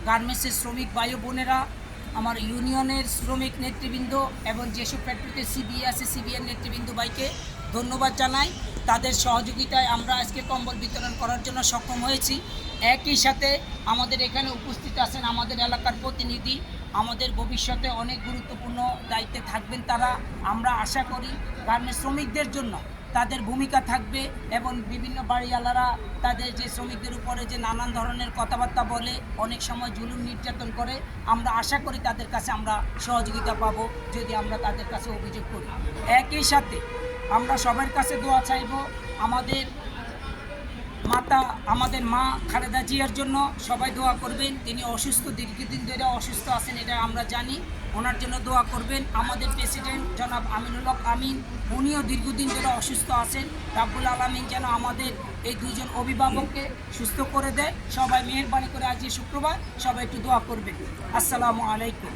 গার্মেন্টসের শ্রমিক ভাই বোনেরা, আমার ইউনিয়নের শ্রমিক নেতৃবৃন্দ এবং যেসব ফ্যাক্টরিতে সিবিএ আছে সিবিএর নেতৃবৃন্দ ভাইকে ধন্যবাদ জানাই। তাদের সহযোগিতায় আমরা আজকে কম্বল বিতরণ করার জন্য সক্ষম হয়েছি। একই সাথে আমাদের এখানে উপস্থিত আছেন আমাদের এলাকার প্রতিনিধি, আমাদের ভবিষ্যতে অনেক গুরুত্বপূর্ণ দায়িত্বে থাকবেন তারা। আমরা আশা করি গার্মেন্টস শ্রমিকদের জন্য তাদের ভূমিকা থাকবে এবং বিভিন্ন বাড়িওয়ালারা তাদের যে শ্রমিকদের উপরে যে নানান ধরনের কথাবার্তা বলে, অনেক সময় জুলুম নির্যাতন করে, আমরা আশা করি তাদের কাছে আমরা সহযোগিতা পাবো যদি আমরা তাদের কাছে অভিযোগ করি। একই সাথে আমরা সবার কাছে দোয়া চাইব আমাদের মা খালেদা জিয়ার জন্য সবাই দোয়া করবেন। তিনি অসুস্থ, দীর্ঘদিন ধরে অসুস্থ আছেন, এটা আমরা জানি। ওনার জন্য দোয়া করবেন। আমাদের প্রেসিডেন্ট জনাব আমিনুল হক আমিন, উনিও দীর্ঘদিন ধরে অসুস্থ আছেন। রাব্বুল আলামিন যেন আমাদের এই দুজন অভিভাবককে সুস্থ করে দেয়। সবাই মেহেরবানি করে আজ শুক্রবার সবাই একটু দোয়া করবেন। আসসালামু আলাইকুম।